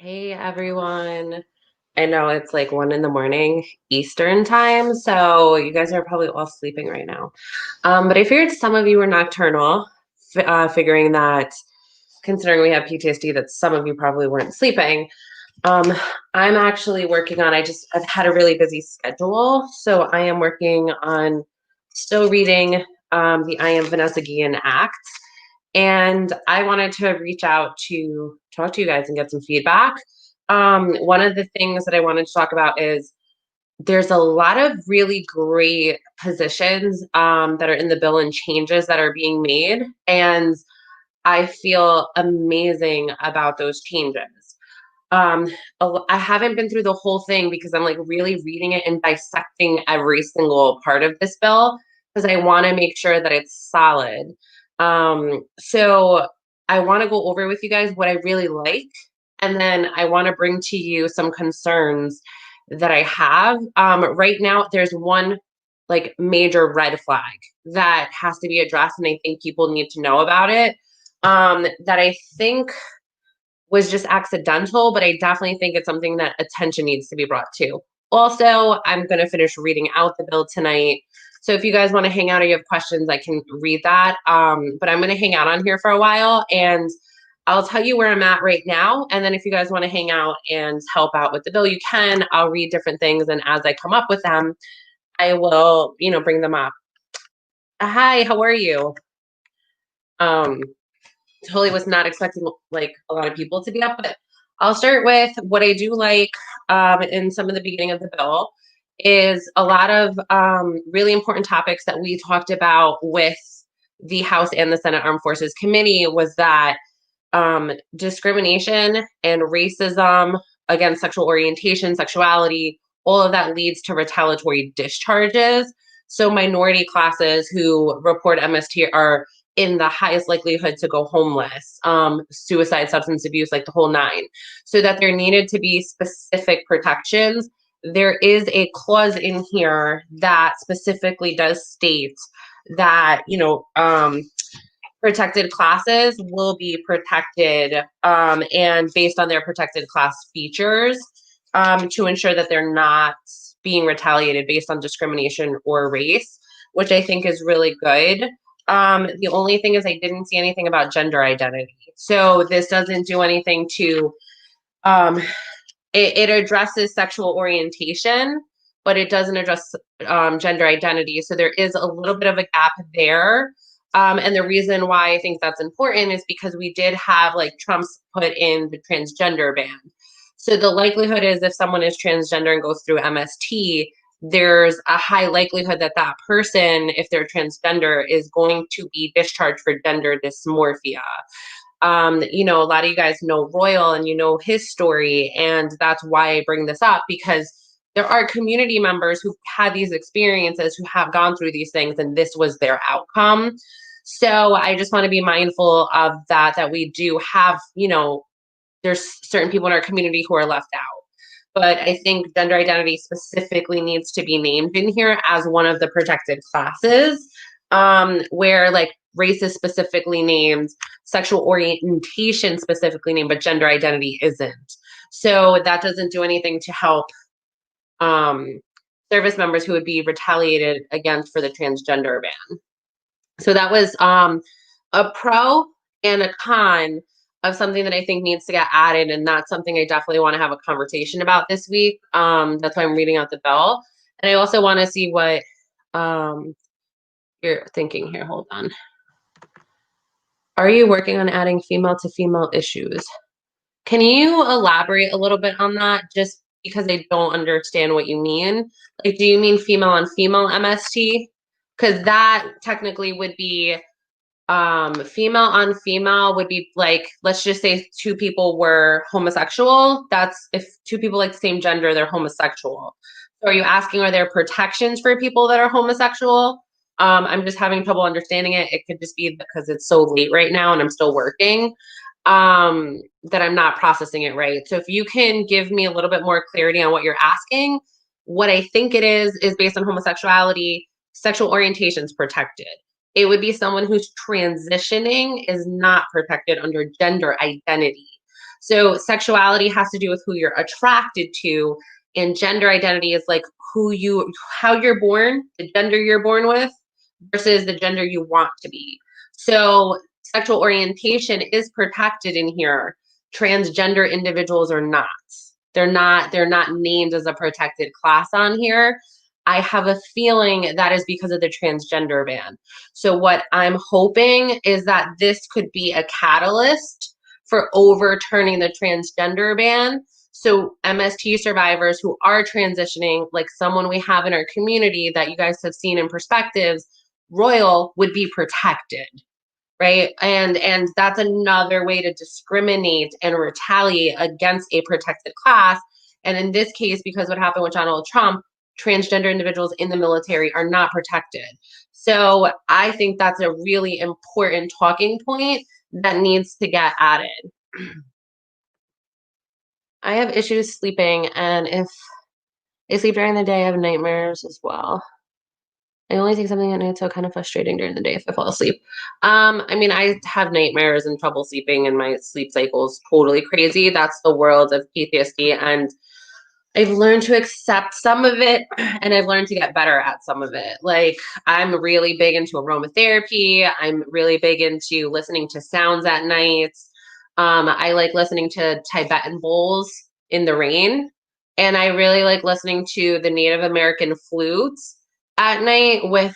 Hey everyone. I know it's like 1 in the morning Eastern time, so you guys are probably all sleeping right now. But I figured some of you were nocturnal, figuring that considering we have PTSD, that some of you probably weren't sleeping. Um, I'm actually working on, I've had a really busy schedule, so I am working on still reading the IAmVanessaGuillen Act. And I wanted to reach out to talk to you guys and get some feedback. One of the things that I wanted to talk about is there's a lot of really great positions that are in the bill and changes that are being made. And I feel amazing about those changes. Um, I haven't been through the whole thing because I'm like really reading it and dissecting every single part of this bill because I want to make sure that it's solid. So I want to go over with you guys what I really like, and then I want to bring to you some concerns that I have. Right now, there's one like major red flag that has to be addressed, and I think people need to know about it. That I think was just accidental, but I definitely think it's something that attention needs to be brought to. Also, I'm going to finish reading out the bill tonight. So if you guys want to hang out or you have questions, I can read that. But I'm going to hang out on here for a while and I'll tell you where I'm at right now. And then if you guys want to hang out and help out with the bill, you can. I'll read different things. And as I come up with them, I will, bring them up. Hi, how are you? Um, totally was not expecting like a lot of people to be up, but I'll start with what I do like in some of the beginning of the bill is a lot of really important topics that we talked about with the House and the Senate Armed Forces Committee was that discrimination and racism against sexual orientation, sexuality, all of that leads to retaliatory discharges. So minority classes who report MST are in the highest likelihood to go homeless, suicide, substance abuse, like the whole nine. So that there needed to be specific protections. There is a clause in here that specifically does state that, protected classes will be protected and based on their protected class features to ensure that they're not being retaliated based on discrimination or race, which I think is really good. The only thing is I didn't see anything about gender identity. So this doesn't do anything to, it addresses sexual orientation, but it doesn't address gender identity. So there is a little bit of a gap there. And the reason why I think that's important is because we did have like Trump's put in the transgender ban. So the likelihood is if someone is transgender and goes through MST, there's a high likelihood that that person, if they're transgender, is going to be discharged for gender dysmorphia. A lot of you guys know Royal and you know his story, and that's why I bring this up because there are community members who've had these experiences, who have gone through these things, and this was their outcome. So I just want to be mindful of that we do have, there's certain people in our community who are left out. But I think gender identity specifically needs to be named in here as one of the protected classes, where like race is specifically named, sexual orientation specifically named, but gender identity isn't. So that doesn't do anything to help service members who would be retaliated against for the transgender ban. So that was a pro and a con of something that I think needs to get added, and that's something I definitely want to have a conversation about this week. That's why I'm reading out the bill, and I also want to see what you're thinking here. Hold on. Are you working on adding female to female issues? Can you elaborate a little bit on that? Just because I don't understand what you mean. Like, do you mean female on female MST? Because that technically would be female on female would be like, let's just say two people were homosexual. That's if two people like the same gender, they're homosexual. So are you asking, are there protections for people that are homosexual? I'm just having trouble understanding it. It could just be because it's so late right now and I'm still working that I'm not processing it right. So if you can give me a little bit more clarity on what you're asking, what I think it is based on homosexuality, sexual orientation is protected. It would be someone who's transitioning is not protected under gender identity. So sexuality has to do with who you're attracted to, and gender identity is like how you're born, the gender you're born with versus the gender you want to be. So sexual orientation is protected in here. Transgender individuals are not. They're not named as a protected class on here. I have a feeling that is because of the transgender ban. So what I'm hoping is that this could be a catalyst for overturning the transgender ban. So MST survivors who are transitioning, like someone we have in our community that you guys have seen in perspectives, Royal would be protected, right? And that's another way to discriminate and retaliate against a protected class. And in this case, because what happened with Donald Trump, transgender individuals in the military are not protected. So I think that's a really important talking point that needs to get added. I have issues sleeping, and if I sleep during the day, I have nightmares as well. I only take something at night, so kind of frustrating during the day if I fall asleep. I mean, I have nightmares and trouble sleeping, and my sleep cycle is totally crazy. That's the world of PTSD, and I've learned to accept some of it, and I've learned to get better at some of it. Like, I'm really big into aromatherapy. I'm really big into listening to sounds at night. I like listening to Tibetan bowls in the rain, and I really like listening to the Native American flutes at night with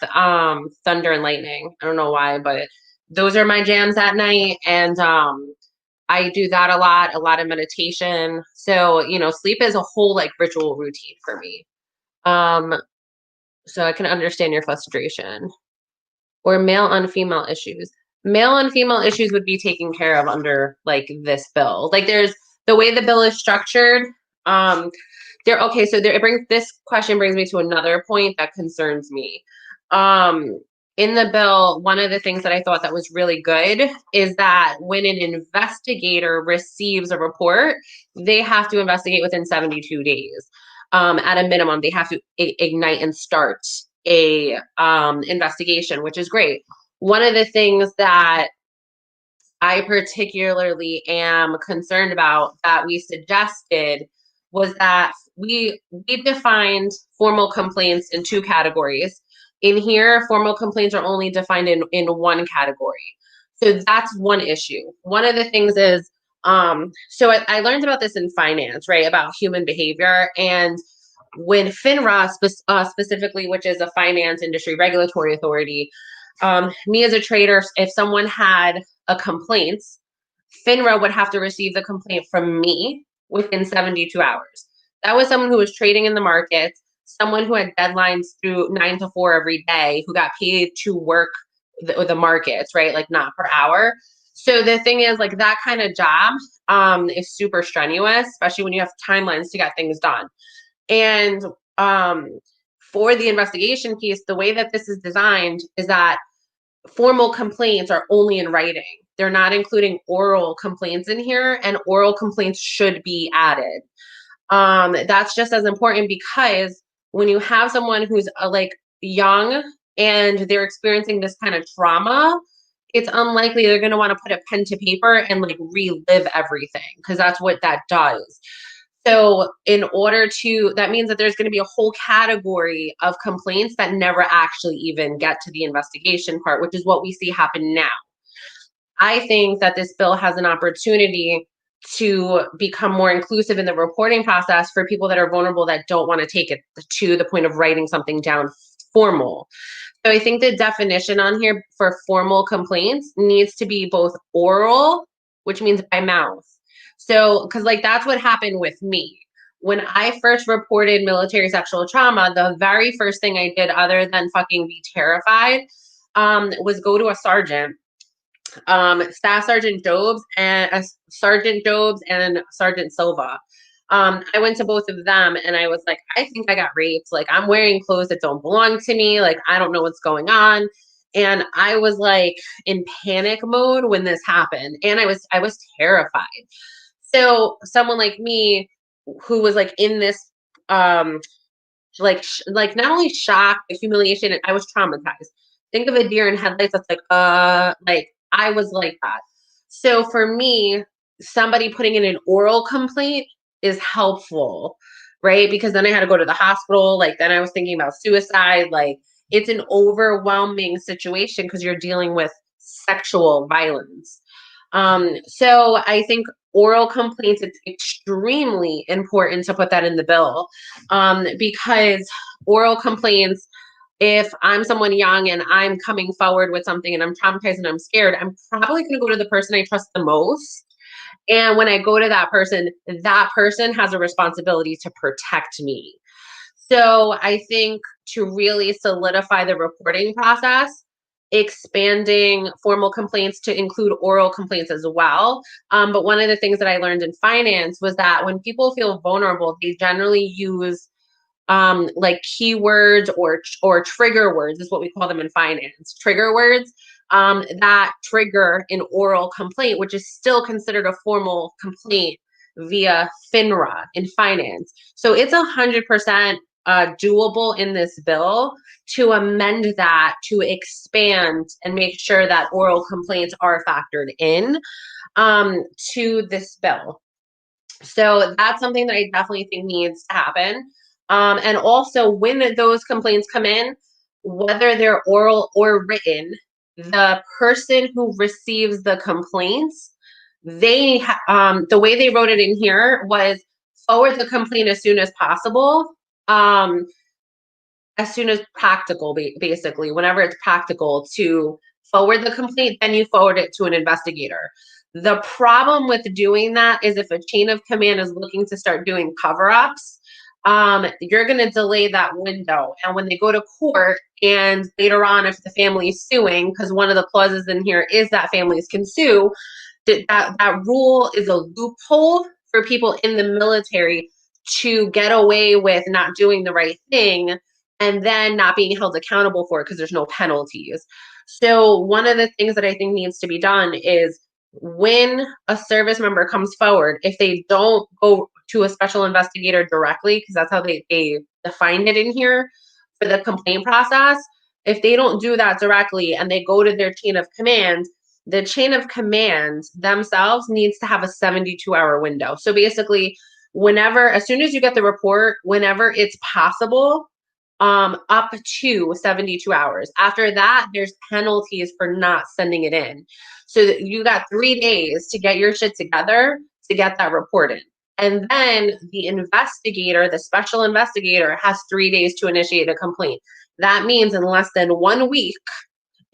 thunder and lightning. I don't know why, but those are my jams at night, and I do that a lot of meditation. So, sleep is a whole like ritual routine for me. Um, so I can understand your frustration. Or male on female issues. Male on female issues would be taken care of under like this bill. Like there's the way the bill is structured. Okay, so this question brings me to another point that concerns me. In the bill, one of the things that I thought that was really good is that when an investigator receives a report, they have to investigate within 72 days. At a minimum, they have to ignite and start a investigation, which is great. One of the things that I particularly am concerned about that we suggested was that we defined formal complaints in two categories. In here, formal complaints are only defined in one category. So that's one issue. One of the things is, so I learned about this in finance, right? About human behavior. And when FINRA specifically, which is a finance industry regulatory authority, me as a trader, if someone had a complaint, FINRA would have to receive the complaint from me within 72 hours. That was someone who was trading in the market, someone who had deadlines through 9 to 4 every day, who got paid to work the markets, right? Like not per hour. So the thing is, like that kind of job is super strenuous, especially when you have timelines to get things done. And for the investigation piece, the way that this is designed is that formal complaints are only in writing. They're not including oral complaints in here, and oral complaints should be added. That's just as important because when you have someone who's like young and they're experiencing this kind of trauma, it's unlikely they're going to want to put a pen to paper and like relive everything because that's what that does. So that means that there's going to be a whole category of complaints that never actually even get to the investigation part, which is what we see happen now. I think that this bill has an opportunity to become more inclusive in the reporting process for people that are vulnerable that don't want to take it to the point of writing something down formal. So I think the definition on here for formal complaints needs to be both oral, which means by mouth. So, because like that's what happened with me. When I first reported military sexual trauma, the very first thing I did, other than fucking be terrified, was go to a sergeant, Staff Sergeant Jobs and Sergeant Jobs and Sergeant Silva. I went to both of them and I was like, I think I got raped. Like, I'm wearing clothes that don't belong to me. Like, I don't know what's going on. And I was like in panic mode when this happened. And I was terrified. So someone like me who was like in this, like not only shock, but humiliation, I was traumatized. Think of a deer in headlights that's like I was like that. So for me, somebody putting in an oral complaint is helpful, right? Because then I had to go to the hospital. Like, then I was thinking about suicide. Like, it's an overwhelming situation because you're dealing with sexual violence. So I think oral complaints, it's extremely important to put that in the bill, because oral complaints, if I'm someone young and I'm coming forward with something and I'm traumatized and I'm scared, I'm probably going to go to the person I trust the most. And when I go to that person has a responsibility to protect me. So I think to really solidify the reporting process, expanding formal complaints to include oral complaints as well. But one of the things that I learned in finance was that when people feel vulnerable, they generally use like keywords or trigger words is what we call them in finance. Trigger words that trigger an oral complaint, which is still considered a formal complaint via FINRA in finance. So it's 100% doable in this bill to amend that to expand and make sure that oral complaints are factored in to this bill. So that's something that I definitely think needs to happen. And also, when those complaints come in, whether they're oral or written, the person who receives the complaints, the way they wrote it in here was forward the complaint as soon as possible, as soon as practical, basically, whenever it's practical to forward the complaint, then you forward it to an investigator. The problem with doing that is if a chain of command is looking to start doing cover-ups, you're going to delay that window. And when they go to court and later on, if the family is suing, because one of the clauses in here is that families can sue, that rule is a loophole for people in the military to get away with not doing the right thing and then not being held accountable for it because there's no penalties. So one of the things that I think needs to be done is when a service member comes forward, if they don't go to a special investigator directly, because that's how they defined it in here for the complaint process, if they don't do that directly and they go to their chain of command, the chain of command themselves needs to have a 72-hour window. So basically, as soon as you get the report, whenever it's possible, up to 72 hours. After that, there's penalties for not sending it in. So you got 3 days to get your shit together to get that report in. And then the investigator, the special investigator, has 3 days to initiate a complaint. That means in less than 1 week,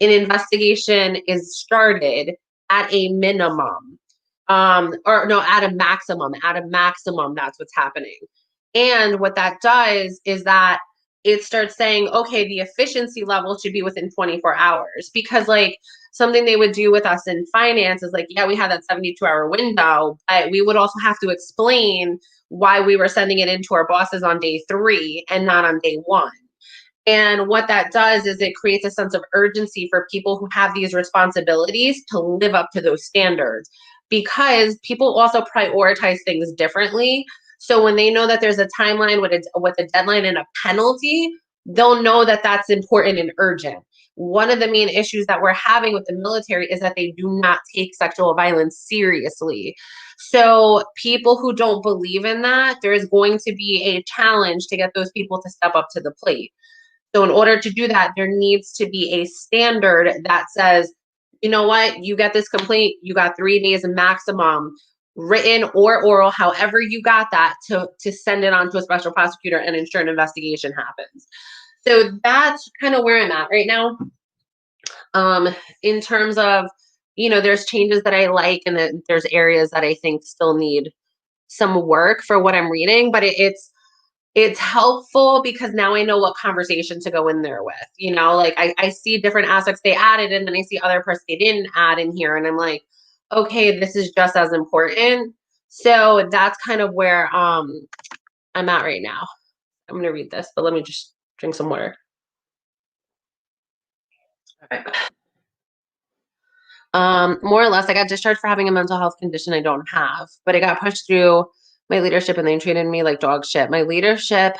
an investigation is started at a minimum. Or no, at a maximum. At a maximum, that's what's happening. And what that does is that it starts saying, okay, the efficiency level should be within 24 hours. Because like something they would do with us in finance is like, yeah, we have that 72-hour window, but we would also have to explain why we were sending it into our bosses on day 3 and not on day 1. And what that does is it creates a sense of urgency for people who have these responsibilities to live up to those standards, because people also prioritize things differently. So when they know that there's a timeline with a deadline and a penalty, they'll know that that's important and urgent. One of the main issues that we're having with the military is that they do not take sexual violence seriously. So people who don't believe in that, there is going to be a challenge to get those people to step up to the plate. So in order to do that, there needs to be a standard that says, you know what, you get this complaint, you got 3 days maximum, written or oral, however you got that, to send it on to a special prosecutor and ensure an investigation happens. So that's kind of where I'm at right now. In terms of, there's changes that I like, and then there's areas that I think still need some work for what I'm reading, but it's helpful because now I know what conversation to go in there with. Like I see different aspects they added, and then I see other parts they didn't add in here, and I'm like, okay, this is just as important. So that's kind of where I'm at right now. I'm gonna read this, but let me just drink some water. All right. More or less, I got discharged for having a mental health condition I don't have, but I got pushed through my leadership and they treated me like dog shit. My leadership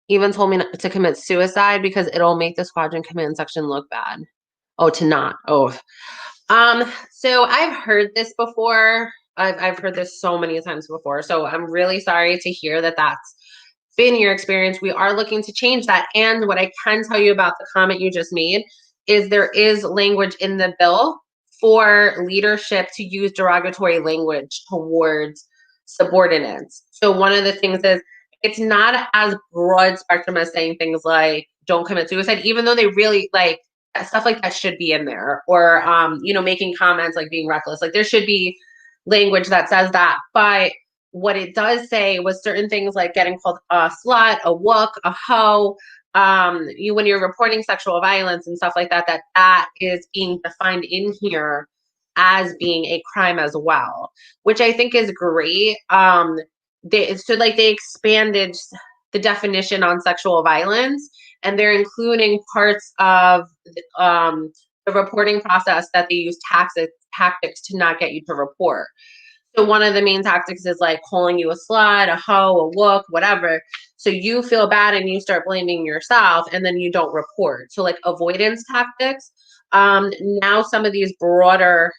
even told me not to commit suicide because it'll make the squadron command section look bad. Oh, to not. Oh. So I've heard this before. I've heard this so many times before. So I'm really sorry to hear that that's been your experience. We are looking to change that. And what I can tell you about the comment you just made is there is language in the bill for leadership to use derogatory language towards subordinates. So one of the things is it's not as broad spectrum as saying things like don't commit suicide, even though they really like stuff like that should be in there, or making comments like being reckless. Like there should be language that says that. But what it does say was certain things like getting called a slut, a wook, a hoe, when you're reporting sexual violence and stuff like that, that is being defined in here as being a crime as well, which I think is great. They expanded the definition on sexual violence, and they're including parts of the reporting process that they use tactics to not get you to report. So one of the main tactics is like calling you a slut, a hoe, a wook, whatever. So you feel bad and you start blaming yourself, and then you don't report. So like avoidance tactics. Now some of these broader,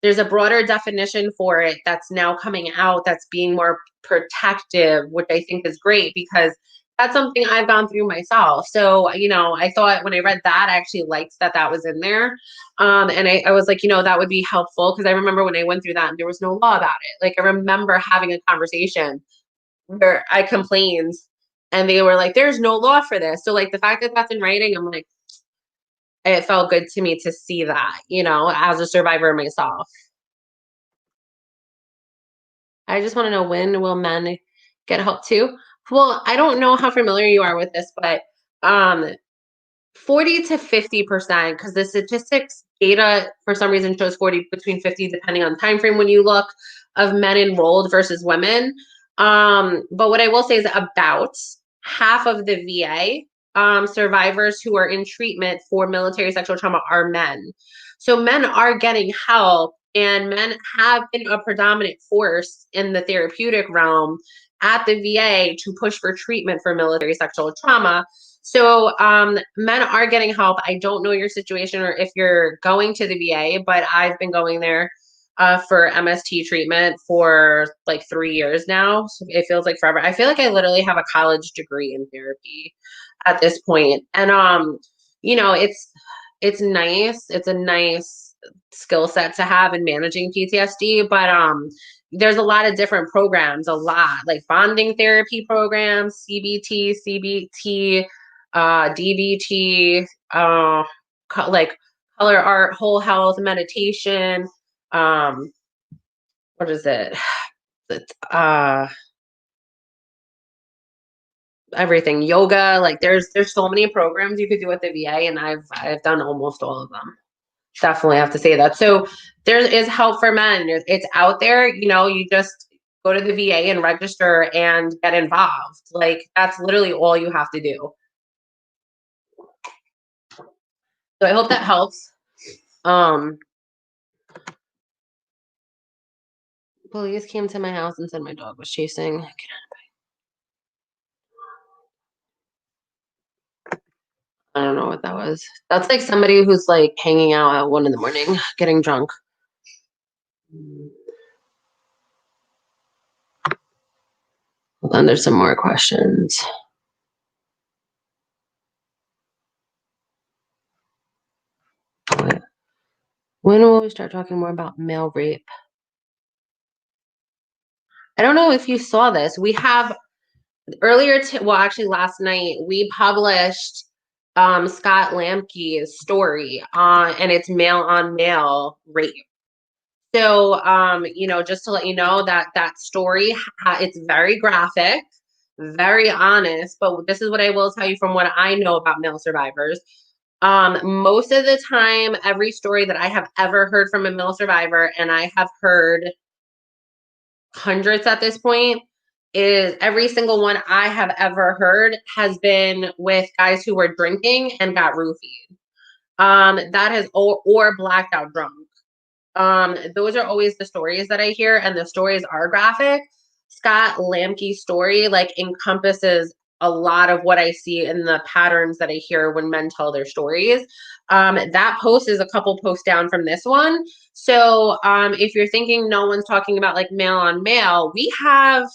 there's a broader definition for it that's now coming out that's being more protective, which I think is great because that's something I've gone through myself. So, I thought when I read that, I actually liked that that was in there. And I was like, that would be helpful because I remember when I went through that and there was no law about it. Like I remember having a conversation where I complained and they were like, there's no law for this. So like the fact that that's in writing, I'm like, it felt good to me to see that, as a survivor myself. I just want to know, when will men get help too? Well, I don't know how familiar you are with this, but 40 to 50%, because the statistics data for some reason shows 40 between 50, depending on time frame when you look, of men enrolled versus women. But what I will say is about half of the VA survivors who are in treatment for military sexual trauma are men. So men are getting help, and men have been a predominant force in the therapeutic realm at the VA to push for treatment for military sexual trauma. So men are getting help. I don't know your situation or if you're going to the VA, but I've been going there for MST treatment for like 3 years now. So it feels like forever. I feel like I literally have a college degree in therapy at this point. And it's nice. It's a nice skill set to have in managing PTSD, but there's a lot of different programs, a lot like bonding therapy programs, CBT, DBT, like color art, whole health, meditation. What is it? Everything, yoga. Like there's so many programs you could do at the VA, and I've done almost all of them. Definitely have to say that. So there is help for men. It's out there. You just go to the VA and register and get involved. Like that's literally all you have to do. So I hope that helps. Police came to my house and said my dog was chasing. I don't know what that was. That's like somebody who's like hanging out at 1 a.m, getting drunk. Well, then there's some more questions. When will we start talking more about male rape? I don't know if you saw this. We have actually last night, we published Scott Lamke's story and it's male on male rape. So, just to let you know that story, it's very graphic, very honest, but this is what I will tell you from what I know about male survivors. Most of the time, every story that I have ever heard from a male survivor, and I have heard hundreds at this point, is every single one I have ever heard has been with guys who were drinking and got roofied. That has or blacked out drunk. Those are always the stories that I hear, and the stories are graphic. Scott Lamke's story like encompasses a lot of what I see in the patterns that I hear when men tell their stories. That post is a couple posts down from this one. So if you're thinking no one's talking about like male on male, we have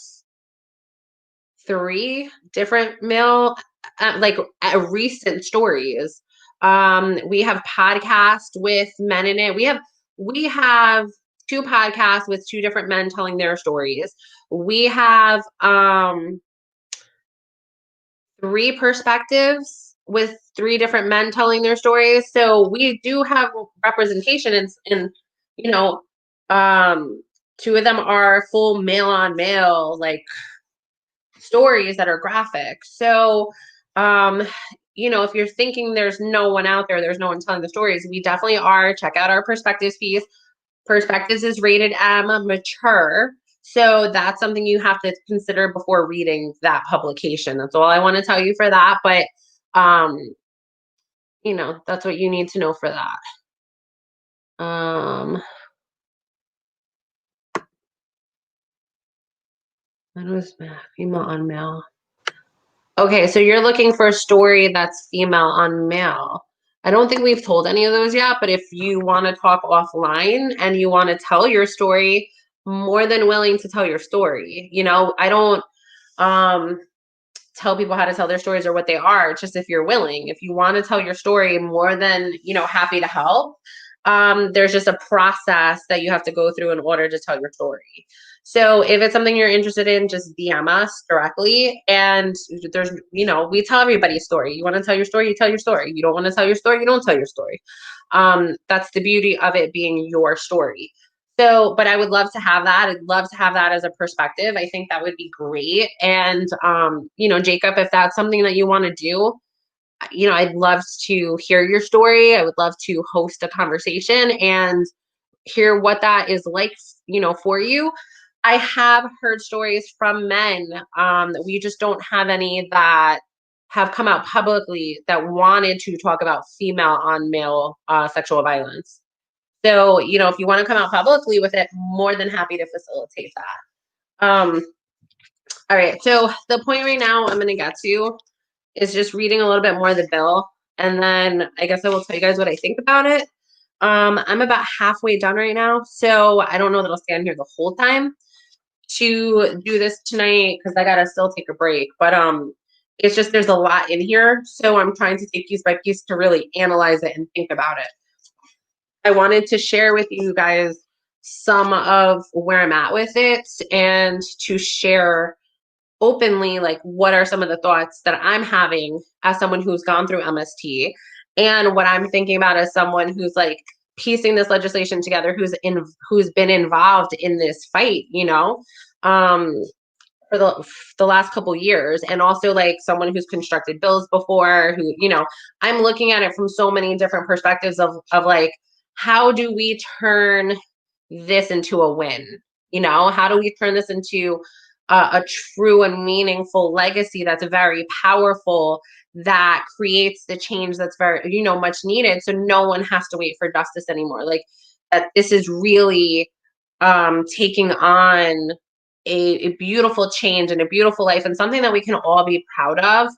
3 different male recent stories. We have podcasts with men in it. We have 2 podcasts with 2 different men telling their stories. We have 3 perspectives with 3 different men telling their stories. So we do have representation in you know, 2 of them are full male on male, like stories that are graphic. So, um, if you're thinking there's no one out there, there's no one telling the stories, we definitely are. Check out our perspectives piece. Perspectives is rated M, mature. So that's something you have to consider before reading that publication. That's all I want to tell you for that. But, um, that's what you need to know for that. That was female on male. Okay, so you're looking for a story that's female on male. I don't think we've told any of those yet, but if you want to talk offline and you want to tell your story, more than willing to tell your story. I don't um tell people how to tell their stories or what they are. It's just if you're willing. If you want to tell your story, more than, happy to help. There's just a process that you have to go through in order to tell your story. So if it's something you're interested in, just DM us directly. And we tell everybody's story. You want to tell your story, you tell your story. You don't want to tell your story, you don't tell your story. That's the beauty of it being your story. So, but I would love to have that. I'd love to have that as a perspective. I think that would be great. And, Jacob, if that's something that you want to do, I'd love to hear your story. I would love to host a conversation and hear what that is like, for you. I have heard stories from men. We just don't have any that have come out publicly that wanted to talk about female on male sexual violence. So, if you want to come out publicly with it, more than happy to facilitate that. All right. So the point right now I'm going to get to is just reading a little bit more of the bill. And then I guess I will tell you guys what I think about it. I'm about halfway done right now. So I don't know that I'll stay on here the whole time to do this tonight because I got to still take a break. But it's just there's a lot in here. So I'm trying to take piece by piece to really analyze it and think about it. I wanted to share with you guys some of where I'm at with it and to share openly, like, what are some of the thoughts that I'm having as someone who's gone through MST and what I'm thinking about as someone who's like piecing this legislation together, who's been involved in this fight, for the last couple years, and also like someone who's constructed bills before, who, I'm looking at it from so many different perspectives of like, how do we turn this into a win? How do we turn this into a true and meaningful legacy that's very powerful, that creates the change that's very, much needed, so no one has to wait for justice anymore. Like, that this is really taking on a beautiful change and a beautiful life and something that we can all be proud of.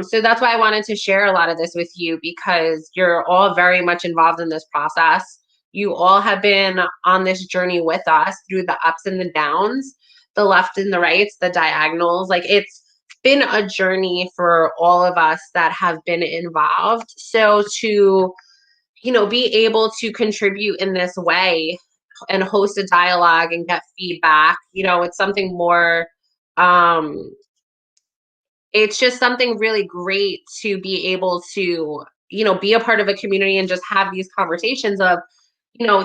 So that's why I wanted to share a lot of this with you, because you're all very much involved in this process. You all have been on this journey with us through the ups and the downs, the left and the rights, the diagonals. Like, it's been a journey for all of us that have been involved. So to, be able to contribute in this way and host a dialogue and get feedback, it's something more, it's just something really great to be able to, be a part of a community and just have these conversations of,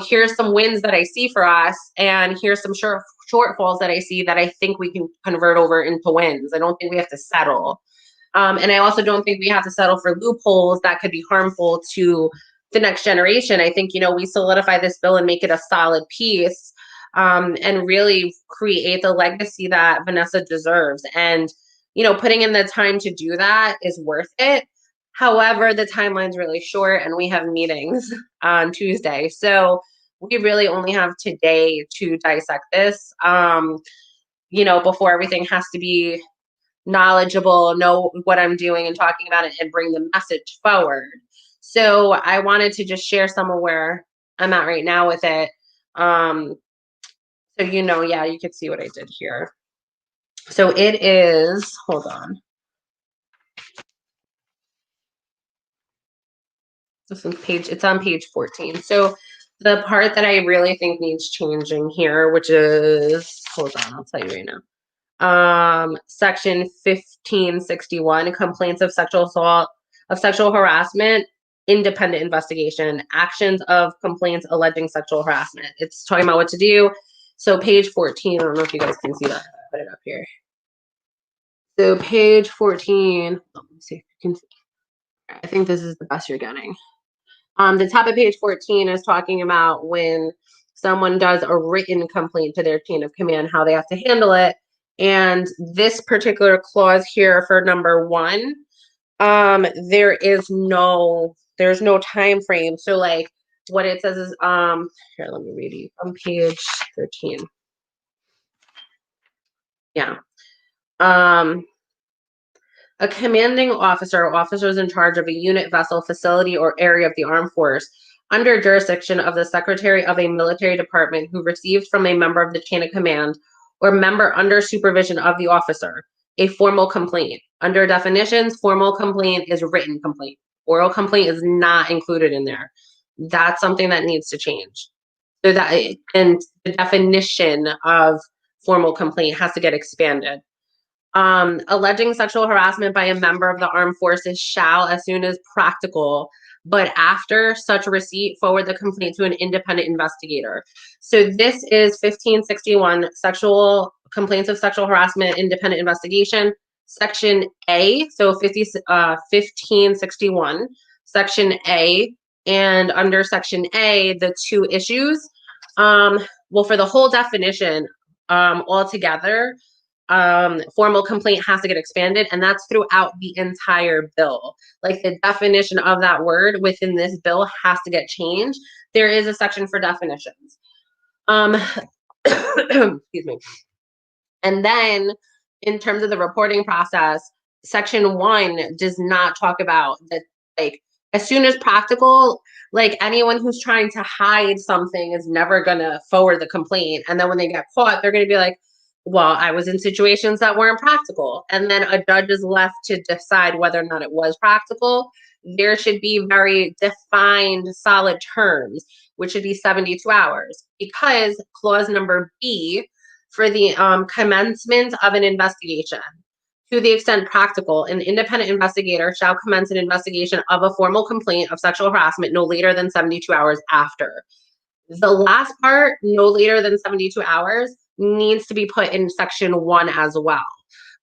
here's some wins that I see for us, and here's some shortfalls that I see that I think we can convert over into wins. I don't think we have to settle. And I also don't think we have to settle for loopholes that could be harmful to the next generation. I think, we solidify this bill and make it a solid piece, and really create the legacy that Vanessa deserves. And, putting in the time to do that is worth it. However, the timeline's really short and we have meetings on Tuesday. So we really only have today to dissect this, before everything has to be knowledgeable, know what I'm doing and talking about it, and bring the message forward. So I wanted to just share some of where I'm at right now with it. So, yeah, you can see what I did here. So it is, hold on. It's on page 14. So the part that I really think needs changing here, which is, hold on, I'll tell you right now. Section 1561, complaints of sexual assault, of sexual harassment, independent investigation, actions of complaints alleging sexual harassment. It's talking about what to do. So page 14, I don't know if you guys can see that. I put it up here. So page 14, let me see if you can see. I think this is the best you're getting. The top of page 14 is talking about when someone does a written complaint to their chain of command, how they have to handle it. And this particular clause here for number 1, there's no time frame. So like what it says is, here, let me read you on page 13. Yeah. A commanding officer or officers in charge of a unit, vessel, facility, or area of the armed force under jurisdiction of the secretary of a military department who received from a member of the chain of command or member under supervision of the officer a formal complaint. Under definitions, formal complaint is written complaint. Oral complaint is not included in there. That's something that needs to change. So that, and the definition of formal complaint has to get expanded. Alleging sexual harassment by a member of the armed forces shall, as soon as practical, but after such receipt, forward the complaint to an independent investigator. So this is 1561, sexual complaints of sexual harassment, independent investigation, section A. So 1561, section A, and under section A, the 2 issues. Well, for the whole definition, altogether, formal complaint has to get expanded, and that's throughout the entire bill. Like the definition of that word within this bill has to get changed. There is a section for definitions. Excuse me. And then in terms of the reporting process, section 1 does not talk about that, like as soon as practical, like anyone who's trying to hide something is never gonna forward the complaint. And then when they get caught, they're gonna be like, well, I was in situations that weren't practical. And then a judge is left to decide whether or not it was practical. There should be very defined, solid terms, which should be 72 hours. Because clause number B, for the commencement of an investigation, to the extent practical, an independent investigator shall commence an investigation of a formal complaint of sexual harassment no later than 72 hours after. The last part, no later than 72 hours, needs to be put in section 1 as well.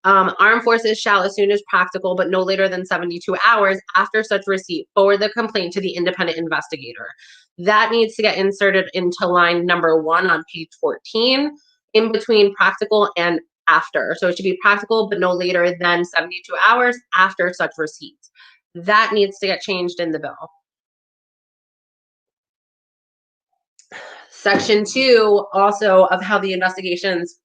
Armed forces shall, as soon as practical, but no later than 72 hours after such receipt, forward the complaint to the independent investigator. That needs to get inserted into line number 1 on page 14, in between practical and after. So it should be practical, but no later than 72 hours after such receipt. That needs to get changed in the bill. Section 2 also of how the investigations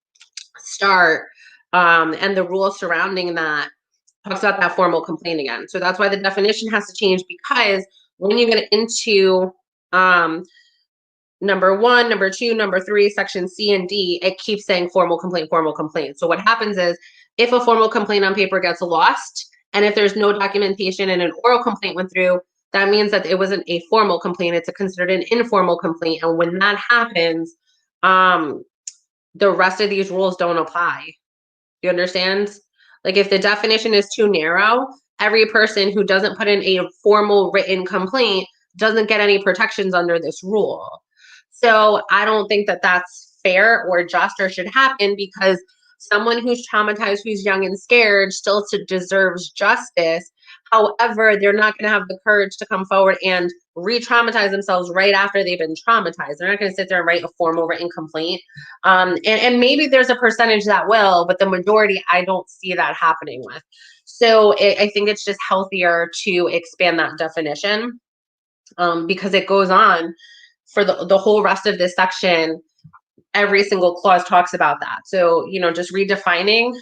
start, and the rules surrounding that talks about that formal complaint again. So that's why the definition has to change, because when you get into number 1, number 2, number 3, section C and D, it keeps saying formal complaint, formal complaint. So what happens is if a formal complaint on paper gets lost, and if there's no documentation and an oral complaint went through, that means that it wasn't a formal complaint, it's considered an informal complaint. And when that happens, the rest of these rules don't apply. You understand? Like if the definition is too narrow, every person who doesn't put in a formal written complaint doesn't get any protections under this rule. So I don't think that that's fair or just or should happen, because someone who's traumatized, who's young and scared, still deserves justice. However, they're not going to have the courage to come forward and re-traumatize themselves right after they've been traumatized. They're not going to sit there and write a formal written complaint. And maybe there's a percentage that will, but the majority, I don't see that happening with. So I think it's just healthier to expand that definition, because it goes on for the whole rest of this section. every single clause talks about that. So, just redefining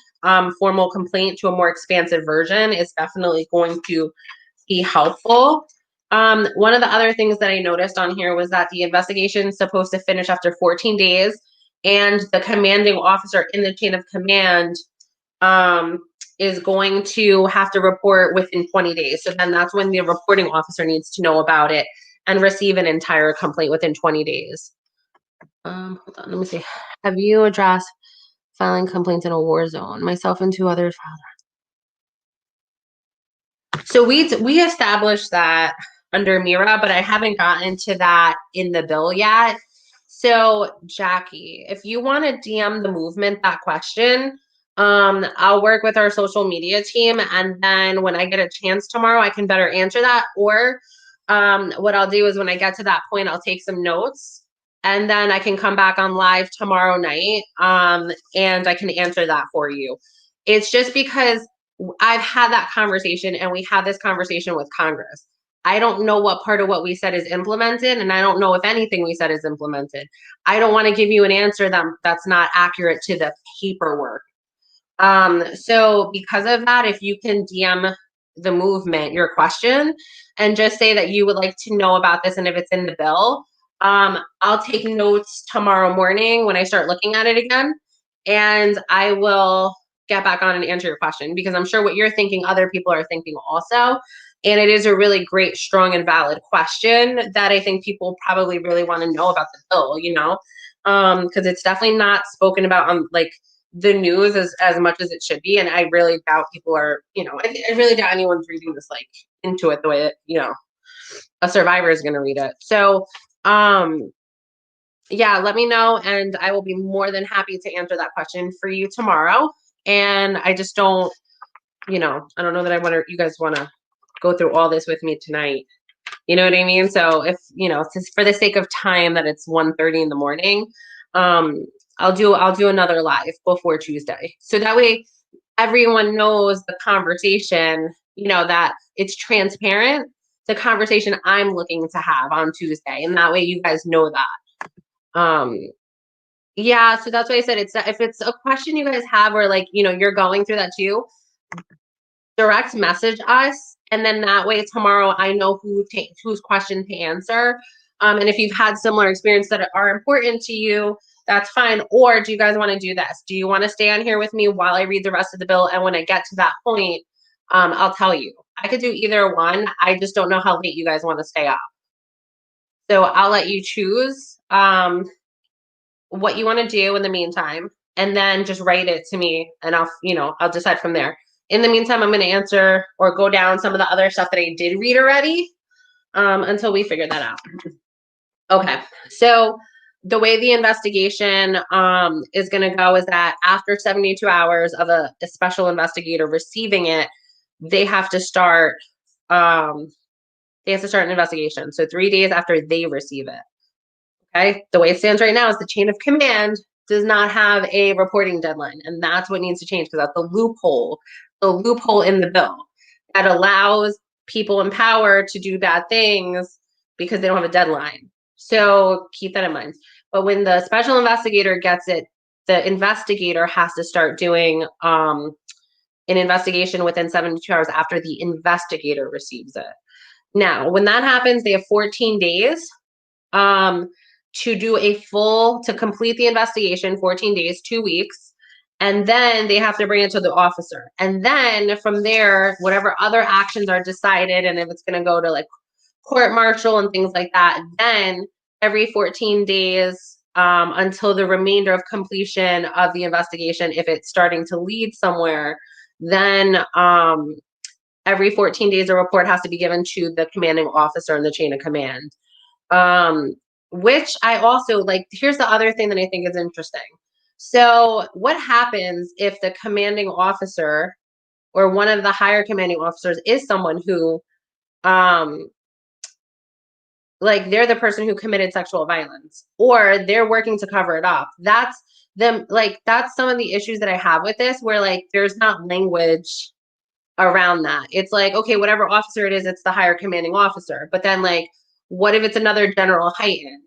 formal complaint to a more expansive version is definitely going to be helpful. One of the other things that I noticed on here was that the investigation is supposed to finish after 14 days, and the commanding officer in the chain of command is going to have to report within 20 days. So then that's when the reporting officer needs to know about it and receive an entire complaint within 20 days. Hold on, let me see. Have you addressed filing complaints in a war zone? Myself and two others filed. So we established that under Mira, but I haven't gotten to that in the bill yet. So Jackie, if you want to DM the movement that question, I'll work with our social media team, and then when I get a chance tomorrow, I can better answer that. Or what I'll do is when I get to that point, I'll take some notes, and then I can come back on live tomorrow night, and I can answer that for you. It's just because I've had that conversation, and we had this conversation with Congress. I don't know what part of what we said is implemented, and I don't know if anything we said is implemented. I don't want to give you an answer that's not accurate to the paperwork. So because of that, if you can DM the movement your question and just say that you would like to know about this and if it's in the bill, I'll take notes tomorrow morning when I start looking at it again, and I will get back on and answer your question, because I'm sure what you're thinking, other people are thinking also. And it is a really great, strong, and valid question that I think people probably really want to know about the bill, because it's definitely not spoken about on like the news as much as it should be. And I really doubt people are, I really doubt anyone's reading this like into it the way that, a survivor is going to read it. So, yeah, let me know, and I will be more than happy to answer that question for you tomorrow. And I just don't, I don't know that you guys want to go through all this with me tonight. You know what I mean? So if, just for the sake of time that it's 1:30 in the morning, I'll do another live before Tuesday. So that way everyone knows the conversation, that it's transparent, the conversation I'm looking to have on Tuesday. And that way you guys know that. Yeah, so that's why I said if it's a question you guys have, or like, you're going through that too, direct message us, and then that way tomorrow I know whose question to answer. And if you've had similar experiences that are important to you, that's fine. Or do you guys want to do this? Do you want to stay on here with me while I read the rest of the bill? And when I get to that point, I'll tell you. I could do either one. I just don't know how late you guys want to stay up. So I'll let you choose what you want to do in the meantime, and then just write it to me, and I'll decide from there. In the meantime, I'm going to answer or go down some of the other stuff that I did read already, until we figure that out. Okay, so the way the investigation is going to go is that after 72 hours of a special investigator receiving it, they have to start an investigation. So 3 days after they receive it. Okay, the way it stands right now is the chain of command does not have a reporting deadline, and that's what needs to change, because that's the loophole in the bill that allows people in power to do bad things because they don't have a deadline. So keep that in mind. But when the special investigator gets it, the investigator has to start doing an investigation within 72 hours after the investigator receives it. Now, when that happens, they have 14 days to complete the investigation, 14 days, 2 weeks. And then they have to bring it to the officer. And then from there, whatever other actions are decided, and if it's going to go to like court martial and things like that, then every 14 days until the remainder of completion of the investigation, if it's starting to lead somewhere, then every 14 days a report has to be given to the commanding officer in the chain of command. Which I also like. Here's the other thing that I think is interesting. So what happens if the commanding officer or one of the higher commanding officers is someone who like they're the person who committed sexual violence, or they're working to cover it up? That's some of the issues that I have with this, where like there's not language around that. It's like, okay, whatever officer it is, it's the higher commanding officer. But then like, what if it's another general heighten?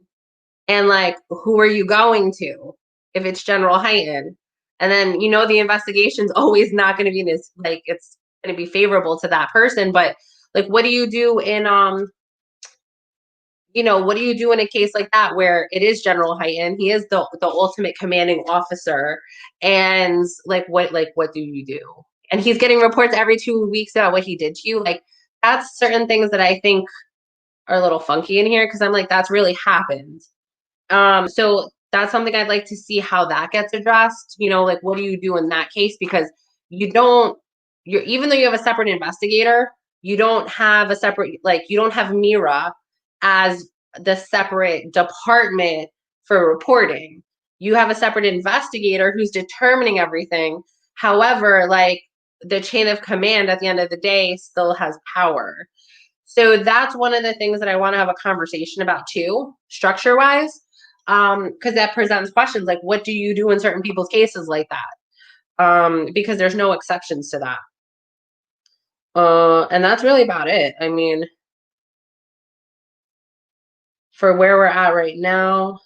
And like, who are you going to if it's general heightened? And then, the investigation's always not going to be this, like, it's going to be favorable to that person. But like, what do you do in, what do you do in a case like that where it is General Heighton? He is the ultimate commanding officer, and what do you do? And he's getting reports every 2 weeks about what he did to you. Like, that's certain things that I think are a little funky in here, because I'm like, that's really happened. So that's something I'd like to see how that gets addressed. Like, what do you do in that case? Because even though you have a separate investigator, you don't have a separate, like, you don't have Mira as the separate department for reporting. You have a separate investigator who's determining everything. However, like, the chain of command at the end of the day still has power. So that's one of the things that I want to have a conversation about too, structure wise, because that presents questions like, what do you do in certain people's cases like that? Because there's no exceptions to that. And that's really about it. I mean, for where we're at right now.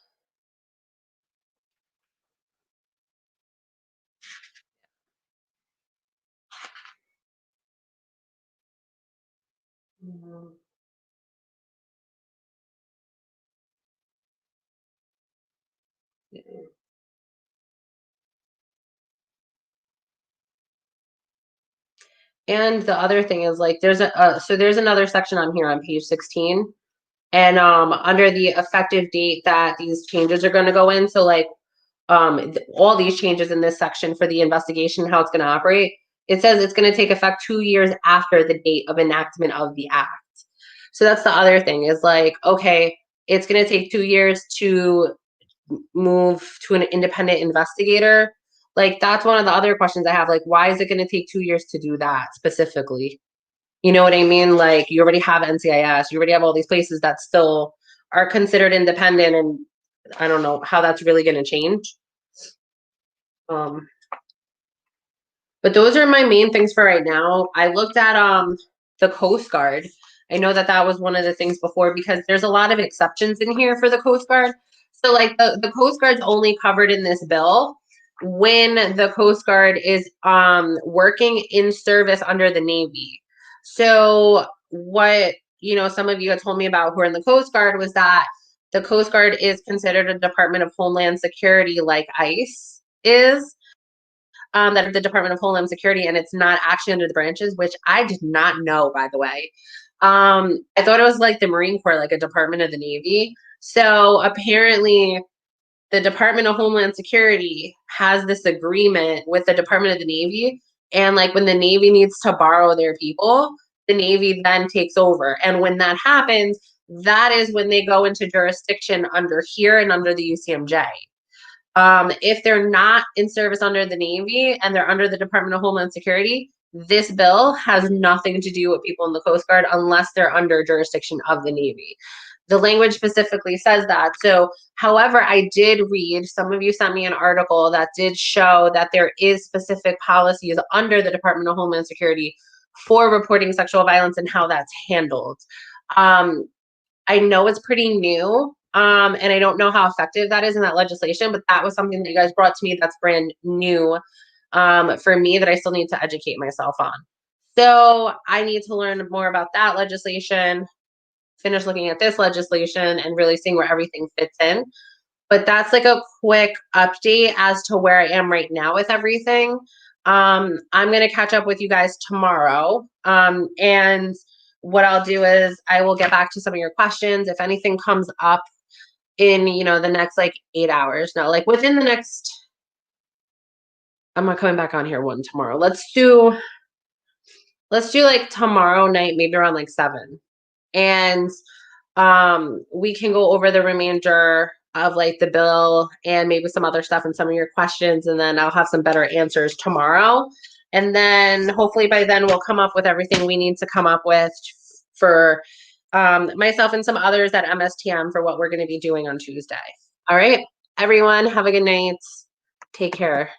And the other thing is, like, there's another section on here on page 16, and under the effective date that these changes are going to go in. So like, all these changes in this section for the investigation, how it's going to operate, it says it's going to take effect 2 years after the date of enactment of the act. So that's the other thing, is like, okay, it's going to take 2 years to move to an independent investigator. Like, that's one of the other questions I have. Like, why is it going to take 2 years to do that specifically? You know what I mean? Like, you already have NCIS, you already have all these places that still are considered independent, and I don't know how that's really going to change. But those are my main things for right now. I looked at the Coast Guard. I know that that was one of the things before, because there's a lot of exceptions in here for the Coast Guard. So like, the Coast Guard's only covered in this bill when the Coast Guard is working in service under the Navy. So what, some of you had told me about who are in the Coast Guard was that the Coast Guard is considered a Department of Homeland Security, like ICE is. That the Department of Homeland Security, and it's not actually under the branches, which I did not know, by the way. I thought it was like the Marine Corps, like a Department of the Navy. So apparently the Department of Homeland Security has this agreement with the Department of the Navy, and like, when the Navy needs to borrow their people, the Navy then takes over. And when that happens, that is when they go into jurisdiction under here and under the UCMJ. If they're not in service under the Navy and they're under the Department of Homeland Security, this bill has nothing to do with people in the Coast Guard unless they're under jurisdiction of the Navy. The language specifically says that. So, however, I did read, some of you sent me an article that did show that there is specific policies under the Department of Homeland Security for reporting sexual violence and how that's handled. I know it's pretty new, and I don't know how effective that is in that legislation, but that was something that you guys brought to me that's brand new, for me, that I still need to educate myself on. So I need to learn more about that legislation, finish looking at this legislation, and really seeing where everything fits in. But that's like a quick update as to where I am right now with everything. I'm going to catch up with you guys tomorrow. And what I'll do is I will get back to some of your questions. If anything comes up in, the next like 8 hours. No, like within the next, I'm not coming back on here one tomorrow. Let's do like tomorrow night, maybe around like 7. And we can go over the remainder of like the bill and maybe some other stuff and some of your questions, and then I'll have some better answers tomorrow. And then hopefully by then we'll come up with everything we need to come up with for myself and some others at MSTM for what we're going to be doing on Tuesday. All right, everyone, have a good night. Take care.